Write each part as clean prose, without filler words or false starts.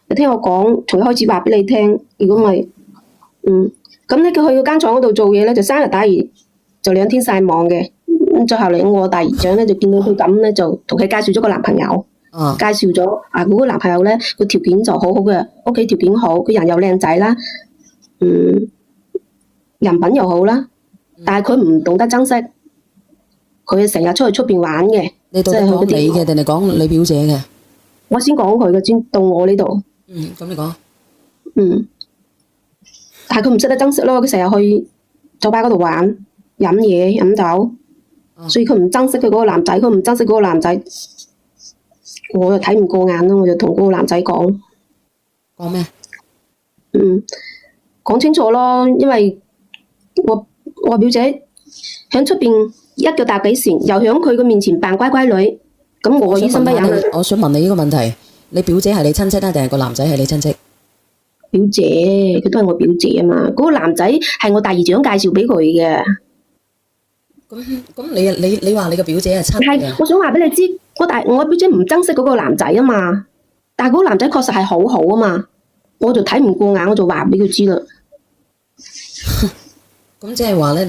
你聽我講，從一開始話俾你聽。如果咪，咁咧佢去嗰間廠嗰度做嘢咧，就生日打魚，就2天曬網嘅。最後嚟我大姨丈咧就見到佢咁咧，就同佢介紹咗個男朋友。介紹咗嗰個男朋友咧，個條件就好好嘅，屋企條件好，佢人又靚仔啦，人品又好啦，但係佢唔懂得珍惜，佢成日出去出邊玩嘅。你到底講你嘅定係講你表姐嘅？我先講佢嘅，先到我呢度。咁你講。但係佢唔識得珍惜咯，佢成日去酒吧嗰度玩、飲嘢、飲酒，所以佢唔珍惜佢嗰個男仔，佢唔珍惜嗰個男仔。我就睇唔過眼咯，我就同嗰個男仔講。講咩？講清楚咯，因為我表姐喺出邊一腳踏幾船，又喺佢嘅面前扮乖乖女，咁我於心不忍。我想問你呢個問題，你表姐係你親戚啊，定係個男仔係你親戚？表姐，佢都係我表姐啊嘛。嗰個男仔係我大姨丈介紹俾佢嘅。咁你話你個表姐係親嘅？係，我想話俾你知，我表姐唔珍惜嗰個男仔啊嘛。但係嗰個男仔確實係好好啊嘛，我就睇唔過眼，我就話俾佢知啦。咁即係話咧，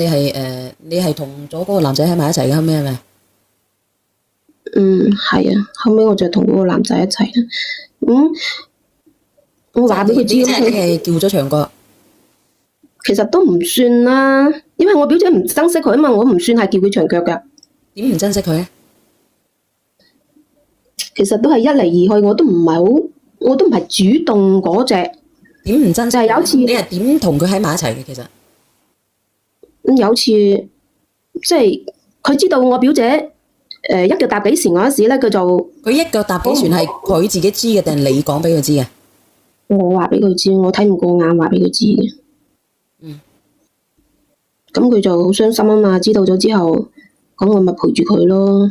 你係同咗嗰個男仔喺埋一齊嘅，後尾係咪？係啊，後尾我就同嗰個男仔一齊啦。我話俾佢知，即係你係叫咗長角。其實都唔算啦，因為我表姐唔珍惜佢啊嘛，我唔算係叫佢長腳噶。點唔珍惜佢咧？其實都係一嚟二去，我都唔係主動嗰隻。點唔珍惜？就係有一次，你係點同佢喺埋一齊嘅？其實有次即係佢知道我表姐一腳踏幾船嗰時咧，佢一腳踏幾船係佢自己知嘅，定係你講俾佢知嘅？我話俾佢知，我睇唔過眼，話俾佢知嘅。咁佢就好傷心啊嘛！知道咗之後，咁我咪陪住佢咯。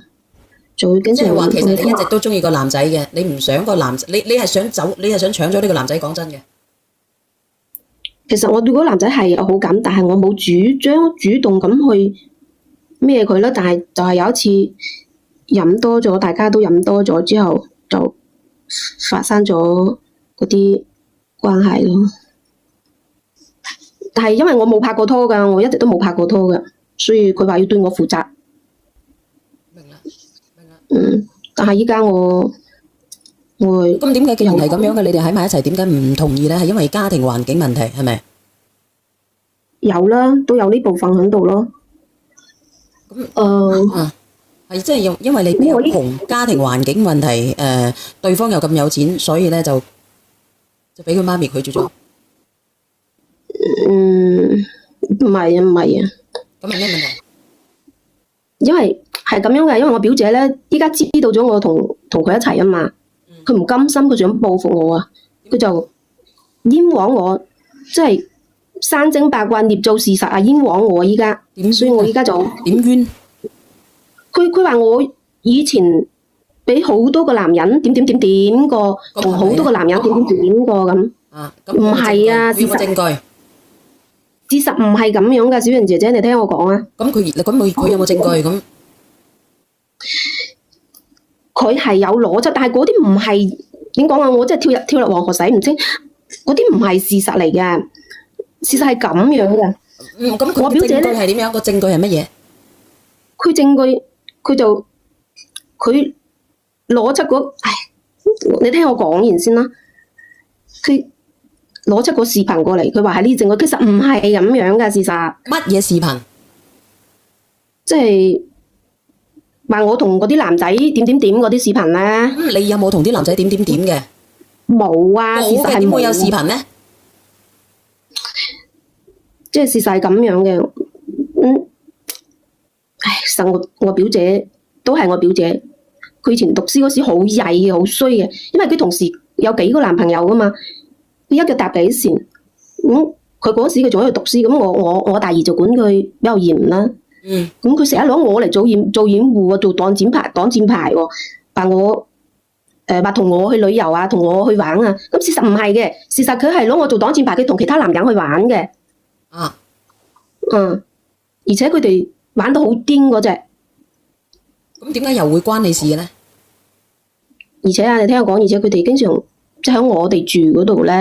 就會經常即係話，其實你一直都中意個男仔嘅，你唔想個男仔，你係想走，你係想搶咗呢個男仔。講真嘅，其實我對嗰個男仔係有好感，但係我冇主動咁去咩佢咯。但係就係有一次飲多咗，大家都飲多咗之後，就發生咗嗰啲關係咯。但係因為我冇拍過拖㗎，我一直都冇拍過拖㗎，所以佢話要對我負責。明啦。但係依家我咁點解既然係咁樣嘅，你哋喺埋一齊，點解唔同意咧？係因為家庭環境問題，係咪？有啦，都有呢部分喺度咯。係即係因為你比較窮，家庭環境問題，對方又咁有錢，所以咧就俾佢媽咪拒絕咗。唔係啊。咁係咩問題？因為係咁樣嘅，因為我表姐咧，依家知道咗我同佢一齊啊嘛，佢唔甘心，佢想報復我啊，佢就冤枉我，即係山精八卦捏造事實啊，冤枉我依家。所以我依家就點冤？佢話我以前俾好多個男人點過，同好多個男人點過咁。唔係啊，有冇證據？事實唔係咁樣噶，小袁姐姐，你聽我講啊。咁佢有冇證據咁？佢係有邏輯，但係嗰啲唔係點講啊？我真係跳入黃河洗唔清，嗰啲唔係事實嚟嘅。事實係咁樣嘅。咁我表姐咧係點樣？個證據係乜嘢？佢證據佢攞出你聽我講完先啦。佢攞出個視頻過嚟，佢話係呢證據，其實唔係咁樣嘅事實。乜嘢視頻？即係話我同嗰啲男仔點嗰啲視頻咧。你有冇同啲男仔點嘅？冇啊，事實係冇。點會有視頻咧？即係事實係咁樣嘅。實我表姐都係我表姐，佢以前讀書嗰時好曳嘅，好衰嘅，因為佢同時有幾個男朋友噶嘛。佢一腳踏幾船，佢嗰時佢仲喺度讀書，咁我大姨就管佢比較嚴啦。咁佢成日攞我嚟做掩護啊，做擋箭牌喎，話我話同我去旅遊啊，同我去玩啊。咁事實唔係嘅，事實佢係攞我做擋箭牌，佢同其他男人去玩嘅。而且佢哋玩到好癲嗰隻。咁點解又會關你事嘅咧？而且啊，你聽我講，而且佢哋經常即係喺我哋住嗰度咧，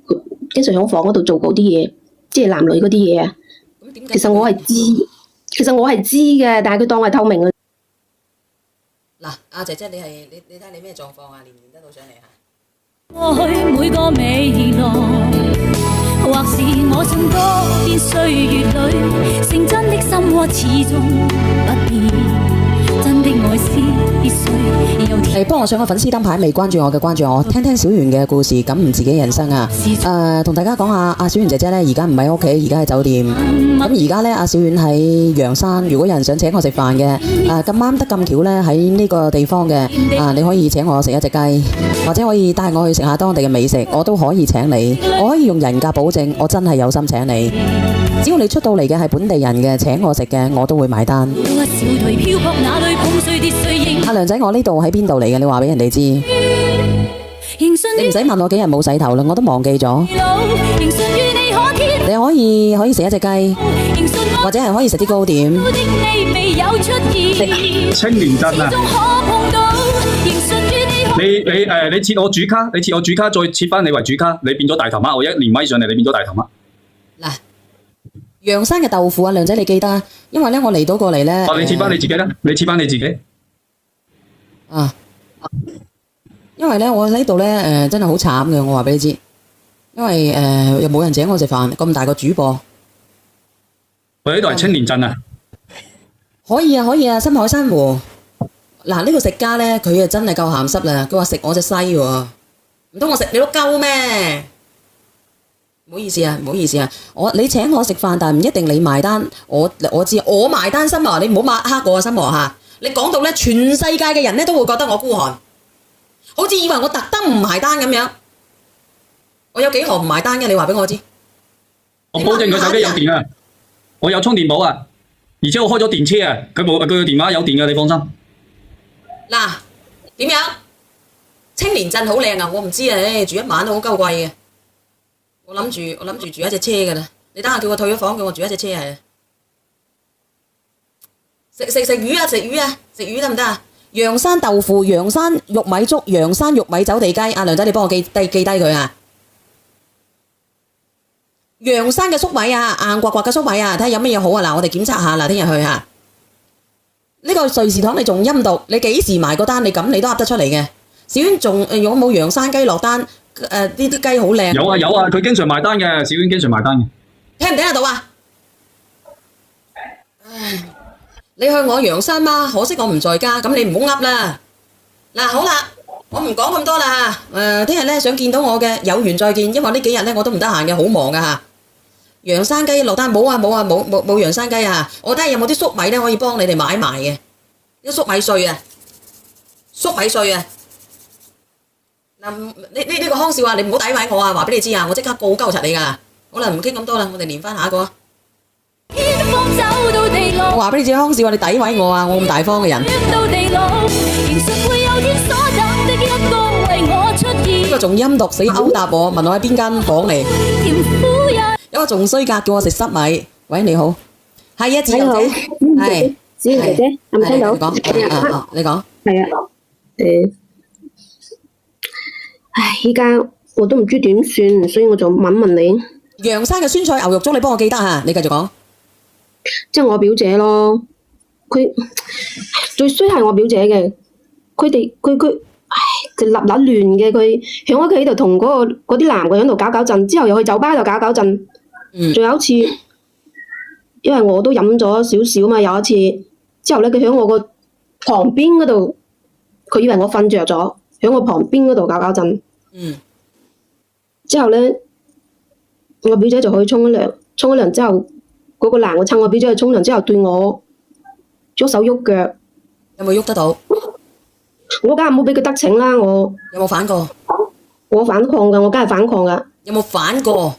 佢經常喺房嗰度做嗰啲嘢，即係男女嗰啲嘢啊。咁點解？其實我係知嘅，但係佢當係透明嘅。嗱，阿姐姐，你睇下你咩狀況啊？連唔連得到上嚟啊？過去每個未來，或是我信多變歲月裏，成真的心窩始終不變。真的愛是必須有係，幫我上個粉絲燈牌，未關注我嘅關注我，聽聽小圓嘅故事，感悟自己人生啊！同大家講下，阿小圓姐姐咧，而家唔喺屋企，而家喺酒店。咁而家咧，阿小圓喺陽山，如果有人想請我食飯嘅，咁啱得咁巧咧，喺呢個地方嘅，你可以請我食一隻雞，或者可以帶我去食下當地嘅美食，我都可以請你，我可以用人價保證，我真係有心請你。只要你出到嚟嘅係本地人嘅，請我食嘅，我都會買單。阿梁仔，我呢度喺邊度嚟嘅？你話俾人哋知。你唔使問我幾日冇洗頭啦，我都忘記咗。你可以食一隻雞，或者係可以食啲糕點。青年鎮啊！你切我主卡，再切翻你為主卡，你變咗大頭媽，我一連咪上嚟，你變咗大頭媽。嗱，陽山嘅豆腐啊，梁仔你記得啊？因為咧我嚟到過嚟咧。你切翻你自己啦，你切翻你自己。啊，因為咧我喺度咧真係好慘嘅，我話俾你知，因為又冇人請我食飯，咁大個主播。我呢度係青年鎮啊。可以啊，深海珊瑚。嗱，呢個食家咧，佢啊真係夠鹹濕啦！佢話食我隻西喎，唔通我食你都鳩咩？唔好意思啊，你請我食飯，但係唔一定你埋單。我知我埋單，心華你唔好抹黑我啊，心華嚇！你講到咧，全世界嘅人咧都會覺得我孤寒，好似以為我特登唔埋單咁樣。我有幾何唔埋單嘅？你話俾我知。我保證佢手機有電啊，我有充電寶啊，而且我開咗電車啊，佢嘅電話有電嘅，你放心。嗱，點樣？青年鎮好靚啊！我唔知啊，住一晚都好鳩貴嘅。我諗住住一隻車噶啦。你等下叫我退咗房，叫我住一隻車係。食魚啊！食魚得唔得啊？陽山豆腐、陽山玉米粥、陽山玉米走地雞。阿梁仔，你幫我記低佢啊！陽山嘅粟米啊，硬刮刮嘅粟米啊，睇下有乜嘢好啊！嗱，我哋檢測下嗱，聽日去嚇。呢個瑞士糖你仲陰毒，你幾時埋個單？你咁你都噏得出嚟嘅。小娟仲有冇陽山雞落單？呢啲雞好靚。有啊，佢經常埋單嘅，小娟經常埋單嘅。聽唔聽得到啊？唉，你去我陽山嗎？可惜我唔在家，咁你唔好噏啦。嗱，好啦，我唔講咁多啦嚇。聽日咧想見到我嘅有緣再見，因為呢幾日咧我都唔得閒嘅，好忙噶嚇。陽山雞落單冇陽山雞啊！我睇下有冇啲粟米咧可以幫你哋買埋嘅，啲粟米碎啊！嗱，呢個康少啊，你唔好詆毀我啊！話俾你知啊，我即刻告鳩柒你噶。好啦，唔傾咁多啦，我哋連翻下一個。我話俾你知，康少啊，你詆毀我啊！我咁大方嘅人。呢個仲陰毒死勾搭我，問我喺邊間房嚟。有個仲衰格叫我食濕米。喂，你好，係啊，子豪姐，係子豪姐姐，有冇聽到？你講。係啊，依家我都唔知點算，所以我就問問你。陽山嘅酸菜牛肉粥，你幫我記得嚇，你繼續講。即係我表姐咯，佢最衰係我表姐嘅，佢立亂嘅，佢喺屋企度同嗰啲男嘅喺度搞震，之後又去酒吧度搞震。仲有一次，因為我都飲咗少少嘛，有一次之後咧，佢喺我個旁邊嗰度，佢以為我瞓着咗，喺我旁邊嗰度搞震。之後咧，我表姐就去沖咗涼之後，嗰個男嘅趁我表姐去沖涼之後，對我喐手喐腳。有冇喐得到？我梗係冇俾佢得逞啦！我有冇反過？我反抗噶，我梗係反抗噶。有冇反過？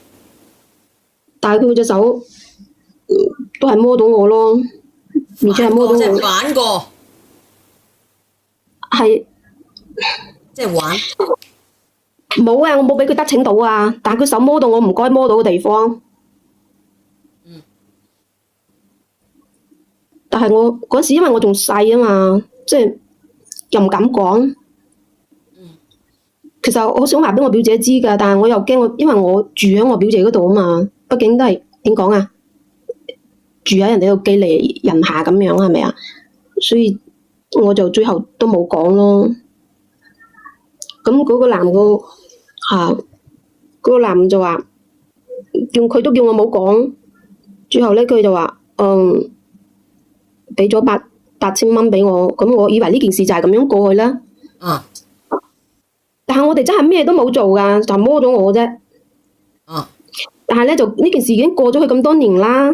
但係佢隻手都係摸到我咯，而且係摸到我。即係反過，係即係玩。冇啊！我冇俾佢得逞到啊！但係佢手摸到我唔該摸到嘅地方。但係我嗰時因為我仲細啊嘛，即係又唔敢講。其實我想話俾我表姐知㗎，但係我又驚因為我住喺我表姐嗰度啊嘛，畢竟都係點講啊，住喺人哋度寄嚟人下咁樣係咪啊？所以我就最後都冇講咯。咁嗰個男嗰個男就話，佢都叫我冇講。最後咧，佢就話，俾咗8,000蚊俾我。咁我以為呢件事就係咁樣過去啦。但係我哋真係咩都冇做㗎，就摸咗我啫。但係咧，就呢件事已經過咗去咁多年啦。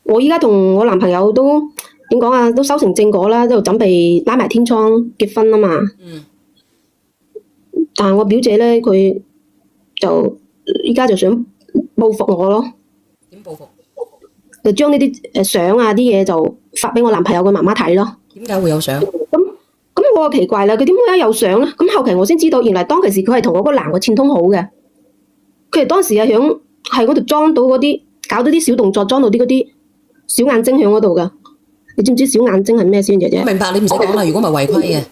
我依家同我男朋友都點講啊？都修成正果啦，都準備拉埋天窗結婚啦嘛。但係我表姐咧，佢就依家就想報復我咯。點報復？就將呢啲相啊啲嘢就發俾我男朋友嘅媽媽睇咯。點解會有相？咁我就奇怪啦，佢點解有相咧？咁後期我先知道，原來當其時佢係同嗰個男嘅串通好嘅。佢哋當時係喺嗰度裝到嗰啲，搞到啲小動作，裝到啲嗰啲小眼睛喺嗰度噶。你知唔知小眼睛係咩先，姐姐？我明白，你唔使講啦。如果唔係違規嘅。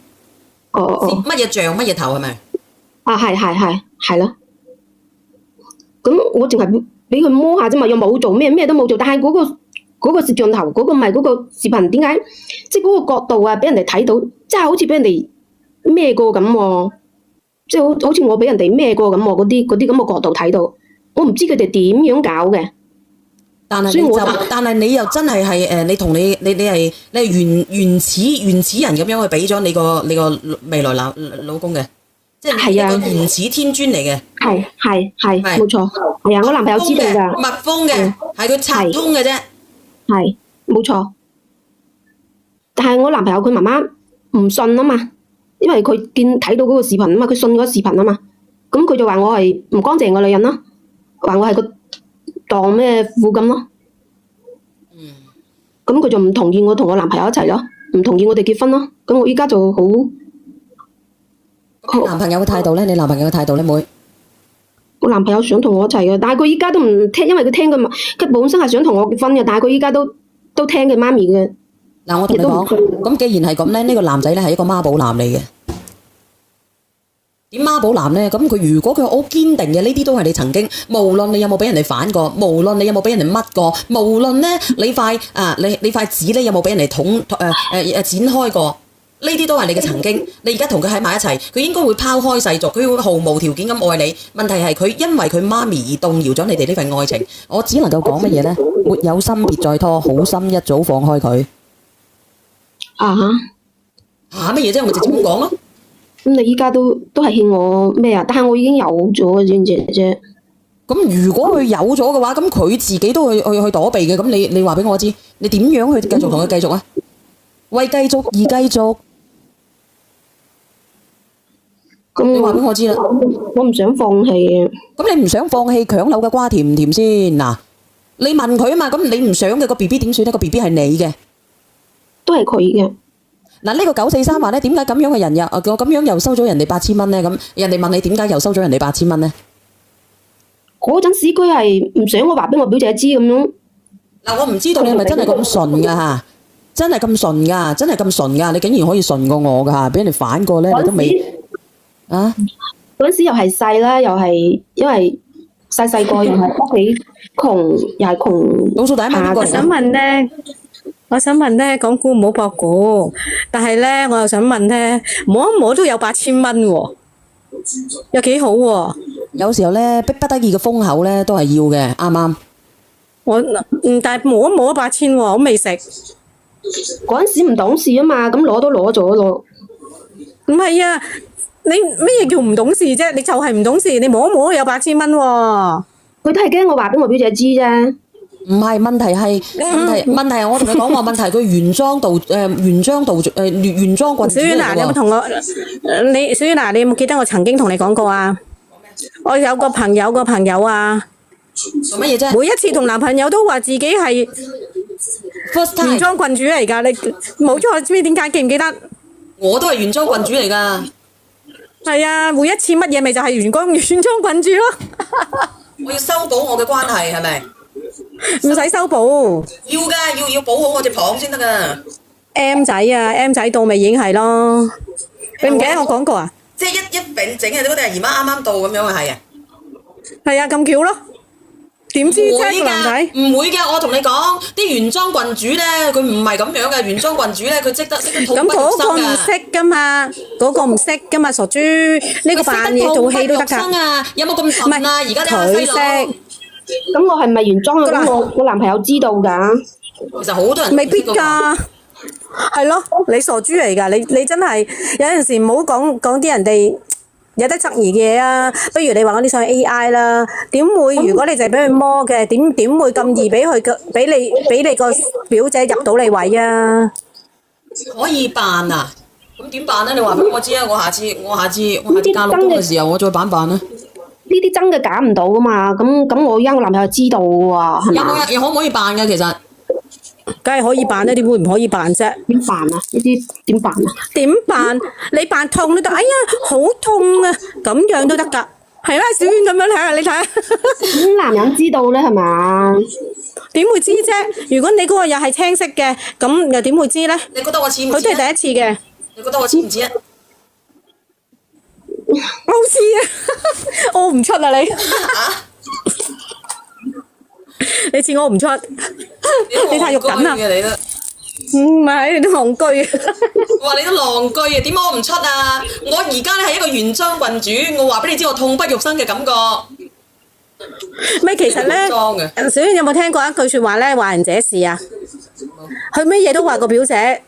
乜嘢像乜嘢頭係咪？係啦。咁我淨係俾佢摸下啫嘛，又冇做咩都冇做。但係嗰個攝像頭嗰個咪嗰個視頻，點解即係嗰個角度啊，俾人哋睇到，即係好似俾人哋咩過咁喎，即係好似我俾人哋咩過咁喎，嗰啲咁嘅角度睇到，我唔知佢哋點樣搞嘅。但係你又真係你同你係原始人咁樣去俾咗你個未來老公嘅，即係一個原始天尊嚟嘅。係冇錯，係啊，我男朋友知道㗎。密封嘅，係佢拆通嘅啫。係冇錯，但係我男朋友佢媽媽唔信啊嘛，因為佢睇到嗰個視頻啊嘛，佢信嗰個視頻啊嘛，咁佢就話我係唔乾淨嘅女人咯，話我係個當咩婦咁咯。咁佢就唔同意我同我男朋友一齊咯，唔同意我哋結婚咯。咁我依家就好。男朋友嘅態度咧？你男朋友嘅態度咧，妹？我男朋友想同我一齊嘅，但係佢依家都唔聽，因為佢本身係想同我結婚嘅，但係佢依家都聽佢媽咪嘅。嗱，我同你講，咁既然係咁咧，呢個男仔咧係一個媽寶男嚟嘅。點媽寶男咧？咁佢如果佢好堅定嘅，呢啲都係你曾經，無論你有冇俾人哋反過，無論你有冇俾人哋乜過，無論咧你塊紙咧有冇俾人哋剪開過。呢啲都係你嘅曾經，你而家同佢喺埋一齊，佢應該會拋開世俗，佢會毫無條件咁愛你。問題係佢因為佢媽咪而動搖咗你哋呢份愛情。我只能夠講乜嘢呢？沒有心別再拖，好心一早放開佢。乜嘢啫？我咪直接咁講咯。咁你依家都係欠我咩啊？但係我已經有咗，知唔知啫？咁如果佢有咗嘅話，咁佢自己都去躲避嘅。咁你話俾我知，你點樣去繼續同佢繼續啊？為繼續而繼續。你話俾我知啦，我唔想放棄嘅。咁你唔想放棄強扭嘅瓜甜唔甜先？嗱，你問佢啊嘛，咁你唔想嘅個 B B 點算呢？個 B B 係你嘅，都係佢嘅。嗱，呢個943話咧，點解咁樣嘅人咁樣又收咗人哋8,000蚊咧？咁人哋問你點解又收咗人哋8,000蚊咧？嗰陣時佢係唔想我話俾我表姐知咁樣。嗱，我唔知道你係咪真係咁順噶吓？真係咁順噶？真係咁順噶？你竟然可以順過我噶吓？俾人哋反過咧，你都未。嗰陣時又係細啦，又係因為細個又係屋企窮，又係窮。倒數第一問邊個？我想問咧，講估唔好博估，但係咧，我又想問咧，摸一摸都有8,000蚊喎，又幾好喎。有時候咧，逼不得已嘅封口咧，都係要嘅，啱啱？但係摸一摸8,000喎，我未食。嗰陣時唔懂事啊嘛，咁攞都攞咗咯。唔係啊。你咩叫唔懂事啫？你就係唔懂事，你摸一摸有8,000蚊喎。佢都係驚我話俾我表姐知啫。唔係，問題係我同佢講話，問題佢原裝棍主。小婉娜，你有冇同我？小婉娜，你有冇記得我曾經同你講過啊？我有個朋友啊。做乜嘢啫？每一次同男朋友都話自己係原裝棍主嚟㗎，你冇錯，知唔知點解？記唔記得？我都係原裝棍主嚟㗎。係啊，每一次乜嘢咪就係原裝棍主咯。我要修補我嘅關係，係咪？唔使修補。要㗎，要補好我隻蚌先得㗎。 M 仔到咪已經係咯。你唔記得我講過啊？即係一並整嘅嗰啲係姨媽啱啱到咁樣啊，係啊。係啊，咁巧咯。點知啫個男仔？唔會嘅，我同你講，啲原裝郡主咧，佢唔係咁樣嘅。原裝郡主咧，佢識得咁嗰個唔識噶嘛，嗰個唔識噶嘛，傻豬。呢個扮嘢做戲都得㗎。有冇咁笨啊？而家啲佢識。咁我係咪原裝啊？咁我男朋友知道㗎。其實好多人未必㗎。係咯，你傻豬嚟㗎！你真係有陣時唔好講啲人哋有得質疑嘅嘢啊！不如你話我啲上 AI 啦，點會？如果你就係俾佢摸嘅，點會咁易俾你個表姐入到你位啊？可以扮啊！咁點辦咧？你話俾我知啊！我下次嫁老公嘅時候，我再扮啦。呢啲真嘅假唔到㗎嘛？咁我而家我男朋友知道喎，係嘛？可唔可以扮㗎？其實？梗係可以扮啦，點會唔可以扮啫？點扮啊？呢啲點辦啊？點辦？你扮痛都得，哎呀，好痛啊！咁樣都得㗎，係啦，小婉咁樣睇下，你睇下。咁男人知道咧係嘛？點會知啫？如果你嗰個又係青色嘅，咁又點會知咧？你覺得我似唔似？佢都係第一次嘅。你覺得我似唔似啊？好似啊，屙唔出啊你。你似我唔出，你太肉緊啦！唔係，你都戇居。我話你都狼居啊，點屙唔出啊？我而家咧係一個原裝郡主，我話俾你知，我痛不欲生嘅感覺。咪其實咧，小娟有冇聽過一句説話咧？話人者是啊，佢乜嘢都話個表姐。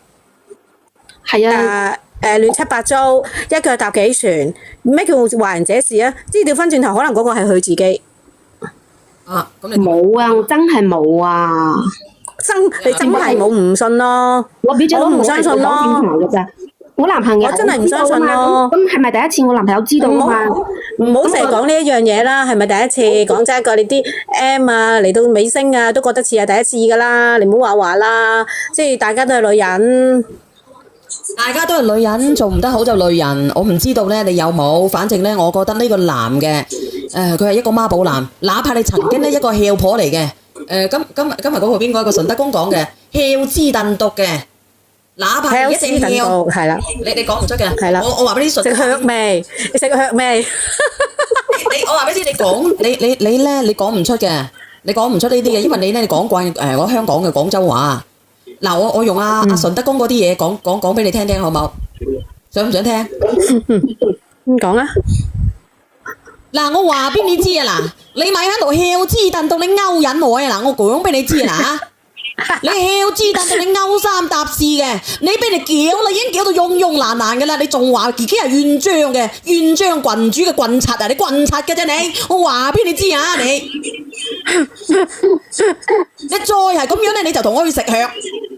係啊。亂七八糟，一腳踏幾船。咩叫話人者是啊？即係調翻轉頭，可能嗰個係佢自己。啊，咁你冇啊，我真係冇啊！你真係冇唔信咯？我表姐都唔相信咯。我男朋友我真係唔相信咯。咁係咪第一次我男朋友知道啊嘛？唔好成日講呢一樣嘢啦，係咪第一次？講真一句，你啲 M 啊嚟到尾聲啊，都覺得似係第一次㗎啦，你唔好話啦。即係大家都係女人。大家都係女人，做唔得好就累人。我唔知道咧，你有冇？反正咧，我覺得呢個男嘅，佢係一個媽寶男。哪怕你曾經咧一個孝婆嚟嘅，今日嗰個邊個？一個順德公講嘅孝之燉毒嘅，哪怕一隻孝，係啦，你講唔出嘅。係啦，我話俾你順食腳味，你食腳味。我話俾你知，你咧，你講唔出嘅，你講唔出呢啲嘅，因為你咧，你講慣我香港嘅廣州話。嗱，我用阿順德公嗰啲嘢講俾你聽聽，好冇？想唔想聽？講啊！嗱，我話俾你知啊，嗱，你咪喺度孝之燉毒，你勾引我啊！嗱，我講俾你知啊，你孝之燉毒，你勾三搭四嘅，你俾你攪啦，已經攪到慵慵爛爛嘅啦，你仲話自己係原裝嘅原裝郡主嘅郡賊啊！你郡賊嘅啫你，我話俾你知啊，你再係咁樣咧，你就同我去食藥。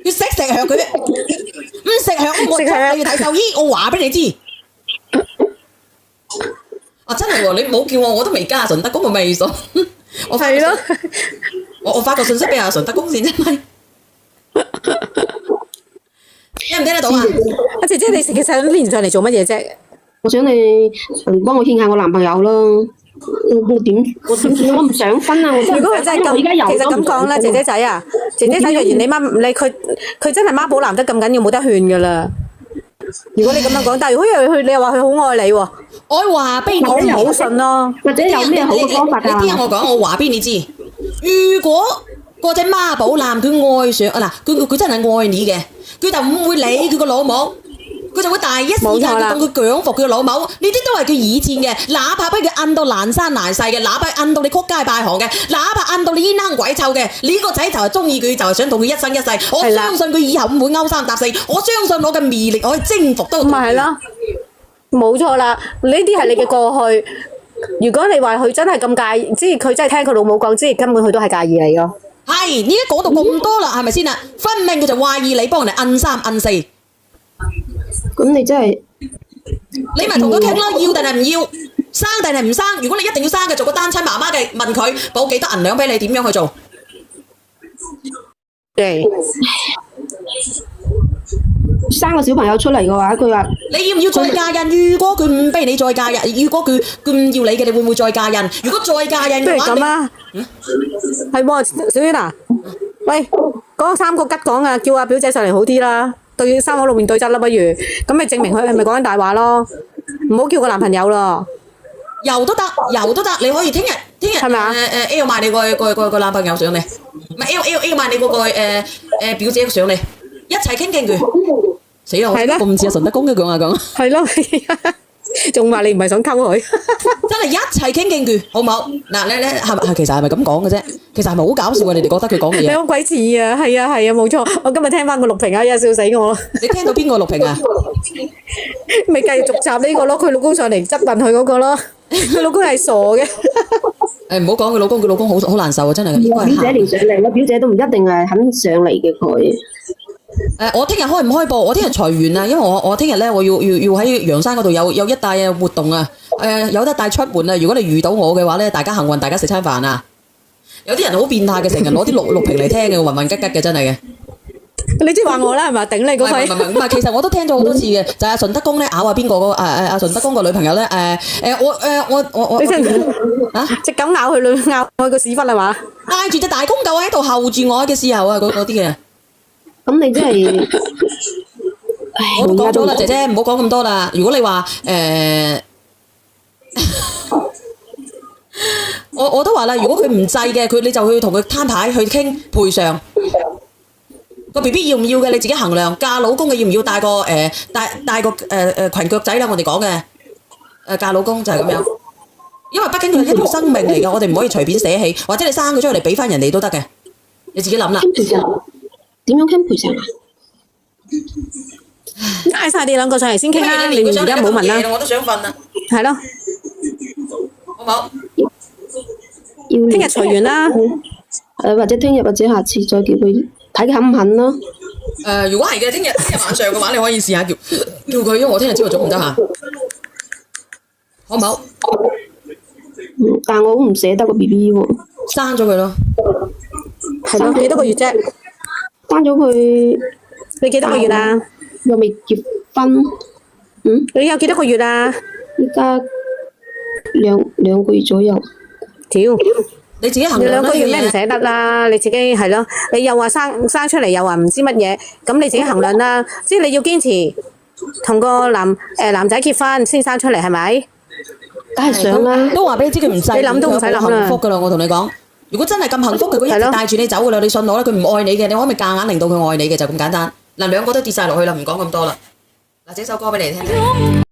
要食藥佢，唔食藥我捉你去睇獸醫，我話俾你知。啊，真係喎！你唔好叫我都未加順德公個微信。我係咯，我發個信息俾阿順德公先啫咪。聽唔聽得到啊？阿姐姐，你其實連上嚟做乜嘢啫？我想你幫我勸下我男朋友咯。我點算？我唔想分啊！如果佢真係咁，其實咁講啦，姐姐仔啊，姐姐仔若然佢真係媽寶男得咁緊要，冇得勸噶啦。如果你咁樣講，但係如果你又話佢好愛你喎，我話俾你知，唔好信咯。或者有咩好嘅方法㗎？你聽我講，我話俾你知，如果嗰隻媽寶男佢愛上啊嗱，佢真係愛你嘅，佢就唔會理佢個老母。佢就會第一時間佢當佢強服佢個老母，呢啲都係佢以前嘅，哪怕俾佢摁到爛山爛世嘅，哪怕摁到你曲街敗行嘅，哪怕摁到你煙坑鬼臭嘅，呢個仔就係中意佢，就係想同佢一生一世。我相信佢以後唔會勾三搭四，我相信我嘅魅力可以征服到。咁咪係咯，冇錯啦，呢啲係你嘅過去。如果你話佢真係咁介意，即係佢真係聽佢老母講，即係根本佢都係介意你咯。係，呢家講到咁多啦，係咪先啊？分明佢就懷疑你幫人哋摁三摁四。咁你真係，你咪同佢傾咯，要定係唔要，生定係唔生？如果你一定要生嘅，做個單親媽媽嘅，問佢補幾多銀兩俾你，點樣去做？生個小朋友出嚟嘅話，佢話你要唔要再嫁人？如果佢唔俾你再嫁人，如果佢唔要你嘅，你會唔會再嫁人？如果再嫁人嘅話，不如咁啊，係喎，小娟啊，喂，嗰個三個吉講啊，叫阿表姐上嚟好啲啦。對三口六面對質啦，不如咁咪證明佢係咪講緊大話咯？唔好叫個男朋友咯。又都得，你可以聽日係咪啊L 埋你個男朋友上嚟，唔係 L 埋你嗰個表姐上嚟，一齊傾傾佢。死啦！我係啦咁似阿順德公嘅講啊講，係咯，仲話你唔係想溝佢？真係一齊傾傾佢，好唔好？嗱，你係其實係咪咁講嘅啫？其實係咪好搞笑啊？你哋覺得佢講嘅嘢？你好鬼似啊！係啊，冇錯。我今日聽翻個錄屏啊，笑死我啦！你聽到邊個錄屏啊？咪繼續集呢個咯，佢老公上嚟質問佢嗰個咯，佢老公係傻嘅。誒唔好講佢老公，佢老公好難受啊！真係應該表姐連上嚟，我表姐都唔一定係肯上嚟嘅佢。我聽日開唔開播？我聽日裁員啊，因為我聽日咧我要喺陽山嗰度有一帶嘅活動啊，有得帶出門啊！如果你遇到我嘅話咧，大家幸運，大家食餐飯啊！有啲人好變態嘅，成日攞啲錄屏嚟聽嘅，暈暈吉吉嘅，真係嘅。你即係話我啦，係咪？頂你個肺！唔係，其實我都聽咗好多次嘅，就係阿順德公咧咬下邊個阿順德公個女朋友咧我你真係啊隻狗咬佢個屎忽係嘛？帶住隻大公狗喺度候住我嘅時候啊，嗰啲嘅。咁你真係，唉，我都講咗啦，姐姐唔好講咁多啦。如果你話我都話啦，如果佢唔制嘅，你就去同佢攤牌去傾賠償。個 BB 要唔要嘅你自己衡量，嫁老公嘅要唔要帶個裙腳仔啦？我哋講嘅嫁老公就係咁樣，因為畢竟佢係一條生命嚟嘅，我哋唔可以隨便捨棄，或者你生佢出嚟俾翻人哋都得嘅，你自己諗啦。傾賠償點樣傾賠償啊？嗌晒你兩個上嚟先傾啦，你而家唔好問啦。我都想瞓啦，係咯，好唔好？要聽日裁員啦。或者聽日或者下次再叫佢睇佢肯唔肯咯。如果係嘅，聽日晚上嘅話，你可以試下叫佢，因為我聽日朝頭早唔得閒，好唔好？但我好唔捨得個 BB 喎。生咗佢咯，係咯，幾多個月啫？生咗佢你幾多個月啊？又未結婚，你有幾多個月啊？依家兩個月左右。屌！你自己衡你量啦。兩個月咩唔捨得啦？你自己係咯，你又話生出嚟，又話唔知乜嘢，咁你自己衡量啦。即係你要堅持同個男仔結婚先生出嚟，係咪？梗係想啦。都話俾你知佢唔制，你諗都唔使諗啦佢好幸福噶啦，我同你講。如果真係咁幸福，佢一直帶住你走噶啦，你信我啦，佢唔愛你嘅，你可唔可以夾硬令到佢愛你嘅就咁簡單？嗱，兩個都跌晒落去啦，唔講咁多啦。嗱，這首歌俾你聽聽。